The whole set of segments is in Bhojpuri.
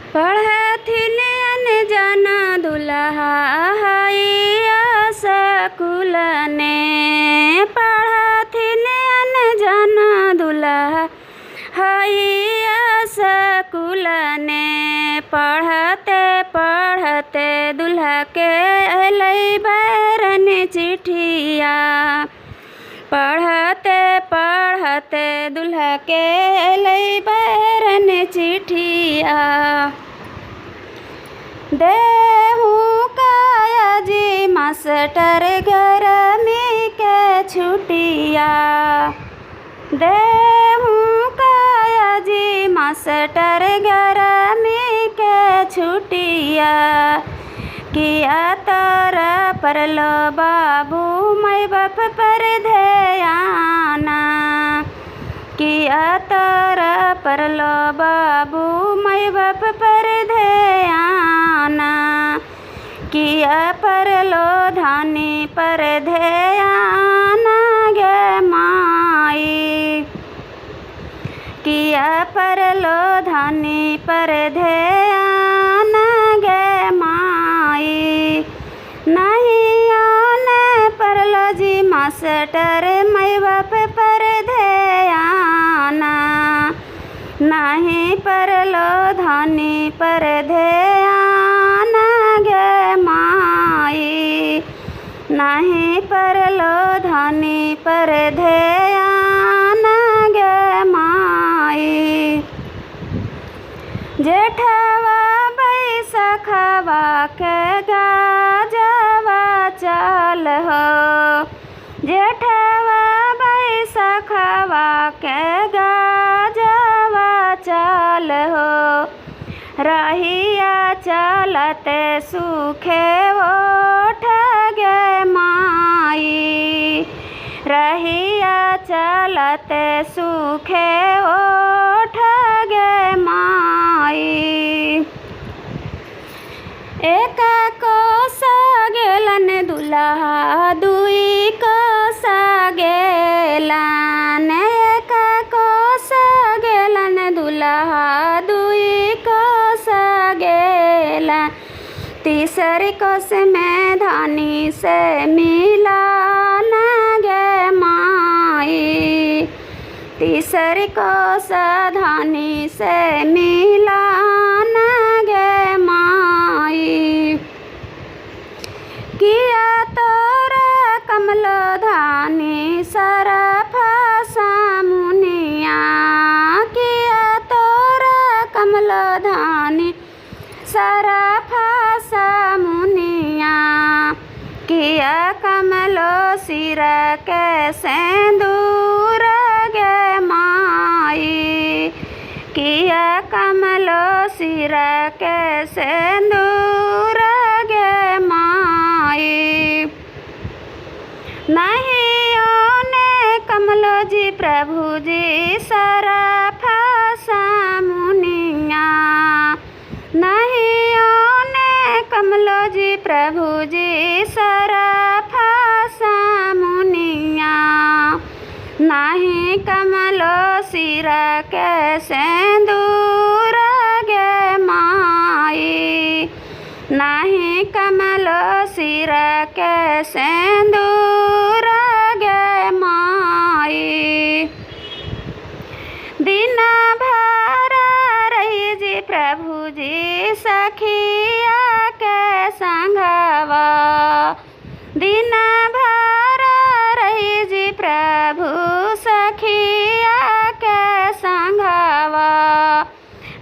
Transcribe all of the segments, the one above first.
पढ़थिन अनजान दुल्हा हैया सकुल ने। पढ़थिन अनजान दुल्हा हैया सकुल ने। पढ़ते पढ़ते दुल्हा के अलै बैरन चिट्ठिया। पढ़ते पढ़ते दुल्हा के अलै बैरन चिट्ठिया। देहूँ काया जी मास्टर गर्मी के छुट्टिया। देहूँ काया जी मास्टर गर्मी के छुट्टिया। किया तारा परलो बाबू माई बाप पर ध्याना। किया तारा परलो बाबू माई बाप पर ध्याना। किया परलो धानी पर ध्याना गे माई। किया परलो धानी पर ध्याना गे माई। नहीं आने परलो जी मास्टर माई बाप पर ध्याना। नहीं परलो धानी पर ध्याना गे माई। नहीं परलो धानी पर ध्याना गे माई। जेठवा बैसखवा के गाजवा चल हो। जेठवा बैसखवा के गाजवा चल हो। रहिया चलते सूखे ओठ गे माई। रहिया चलते सूखे ओठ गे माई। एक कोस गेलन दुल्हा दुई कोस गेलन। एक कोस गेलन दुल्हा दुई कोस गेलन। तीसरी कोस में धानी से मिलान गे माई। तीसरी कोस धानी से मिलान गे माई। किया तोरा कमलो धानी सरफा सामुनिया। किया तोरा कमलो धानी सरफा सामुनिया। किया कमलो सिर के सिंदूर गे माई। किया कमलो सिर के सिंदूर गे माई। नहीं ओने कमलो जी प्रभु जी सरफा सामुनिया। नहीं ओने कमलो जी प्रभु जी सरफा सामुनिया। नहीं कमलो सिर के सिंदूर गे माई। नहीं कमलो सिर के सिंदूर गे माई। दिन भर रही जी प्रभु जी सखिया के संगवा। दिन भर रही जी प्रभु सखिया के संगवा।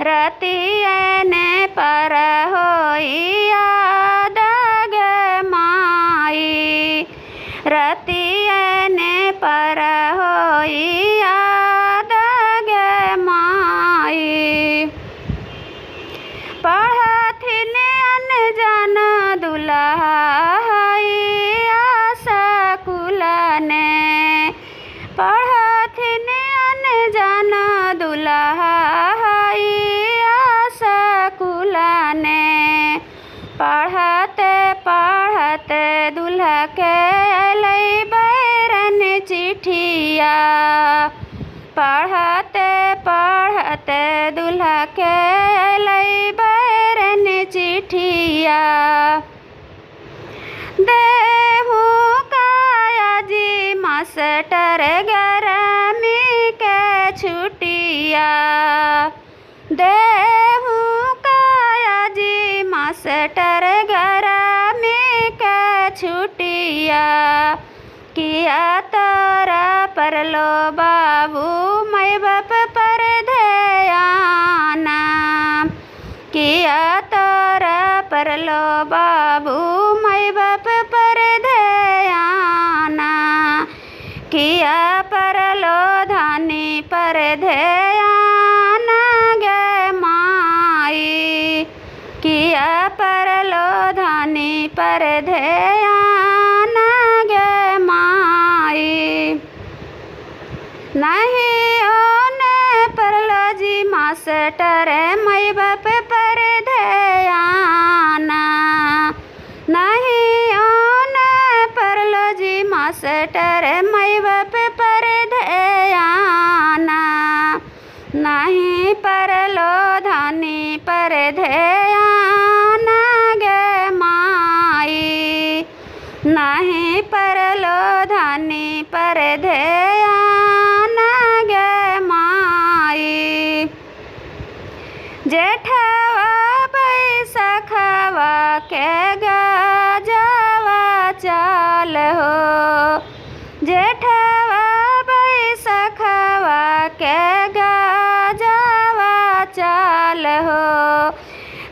रतिया ने पर होई याद गे माई। रतिया ने पर होई याद गे माई। पढ़थिन अनजान दुल्हा हैया सकुल ने। पढ़थिन अनजान दुल्हा हैया सकुल ने। पढ़ते पढ़ते दुल्हा के अलै बैरन चिट्ठिया। पढ़ते पढ़ते दुल्हा के अलै बैरन चिठिया। देहू काया जी मास्टर गरमी के छुटिया। देहू काया जी मास्टर गरमी के छुटिया। किया तारा परलो बाबू मैं बाप पर ध्याना। किया तारा परलो बाबू मैं बाप पर ध्याना। किया परलो धानी पर ध्याना गे माई। किया परलो धानी पर ध्याना गे माई। नहीं ओने परलो जी मास्टर मैं बाप पर ध्याना। नहीं ओने परलो जी मास्टर मैं बाप पर ध्याना। नहीं परलो धानी पर ध्याना गे माई। नहीं परलो धानी पर ध्याना गे माई। जेठवा बैसखवा के गजवा चाल हो। जेठवा बैसखवा के गजवा चाल हो।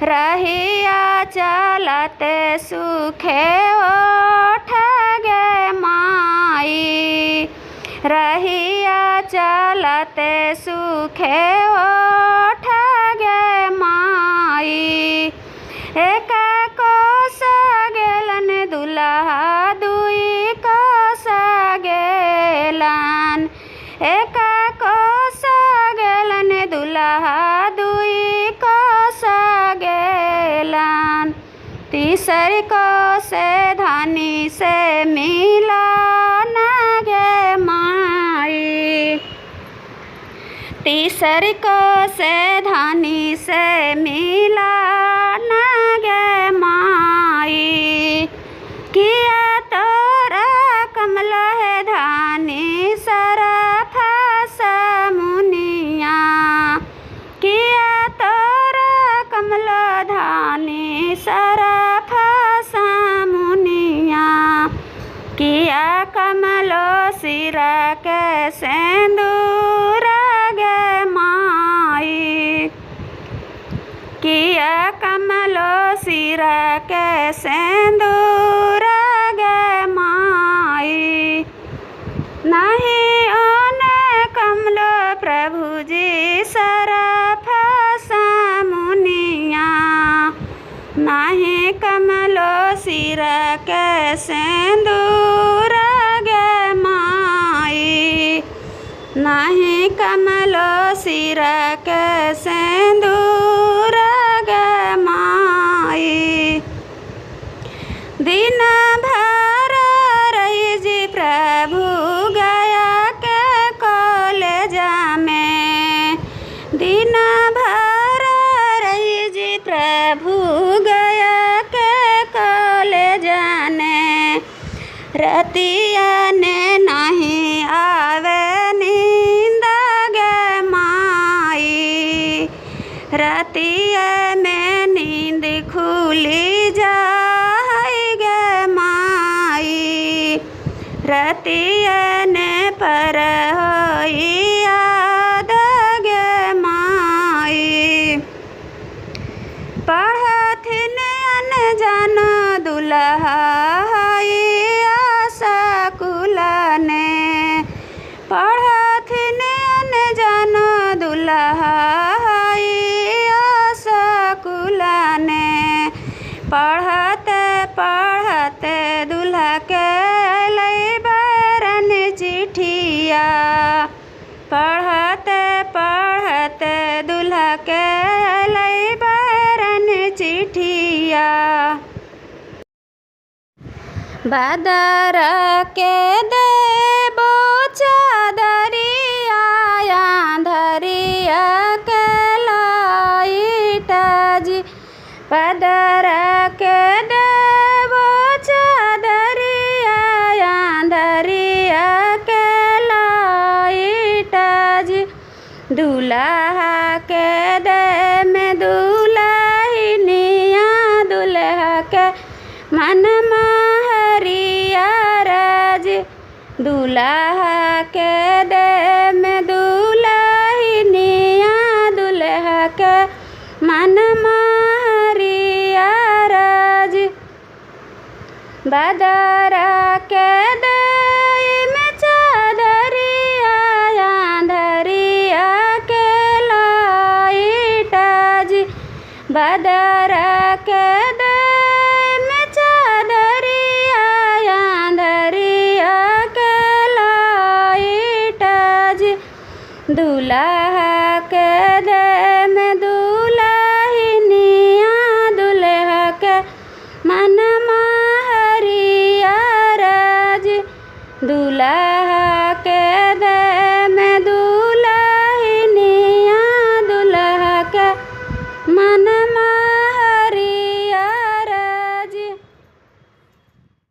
रहिया चलते सुखे ओठ गे माई। रहिया चलते सुखे ओठ गे माई। एक कोस गेलन दुल्हा दुई कोस गेलन। एक कोस गेलन दुल्हा दुई कोस गेलन। तीसरी कोस धानी से मिलन गे माई। तीसरी कोस धानी से मिलन गे माई। किया तोरा कमल है धानी सरफ समुनिया। किया तोरा कमल धानी सरफ समुनिया। किया कमलो सिर के सिंदूर गे माई। किया कमलो सिर के सिंदूर गे माई। नहीं ओने कमलो प्रभु जी सरफ समुनिया। नहीं कमलो सिर के सिंदूर गे माई। नहीं कमलो सिर के सिंदूर गे माई। दिन भर रही जी प्रभु गया के कॉलेज में। दिन भर रही जी प्रभु गया के कॉलेज ने। रतिया ने नहीं आवे नींद गे माई। रतिया में नींद खुली जाए गे माई। रतिया ने पर होई याद गे माई। पढ़थिन अनजान दुल्हा सकुल ने। पढ़थिन अनजान दुल्हा सकुल ने। पढ़ते पढ़ते दुल्हा के लई बरन चिठिया। पढ़ते पढ़ते दुल्हा के लई बरन चिठिया। बादर के देबो चादरिया अंधरिया के लाइट जी। पदरा के देबो चादरिया अंधरिया के लाइट जी दूल्हा के दे में दुल्हनिया दूल्हा के मन महरिया राज दूल्हा के दे में दुल्हनिया दूल्हा के मन महरिया राज बदरा के दे में चादरिया अंधरिया के लाइट जी बदरा के दे में चादरिया अंधरिया के लाइट जी दूल्हा के दे में दुल्हनिया दूल्हा के मन महरिया राज दूल्हा के दे में दुल्हनिया दूल्हा के मन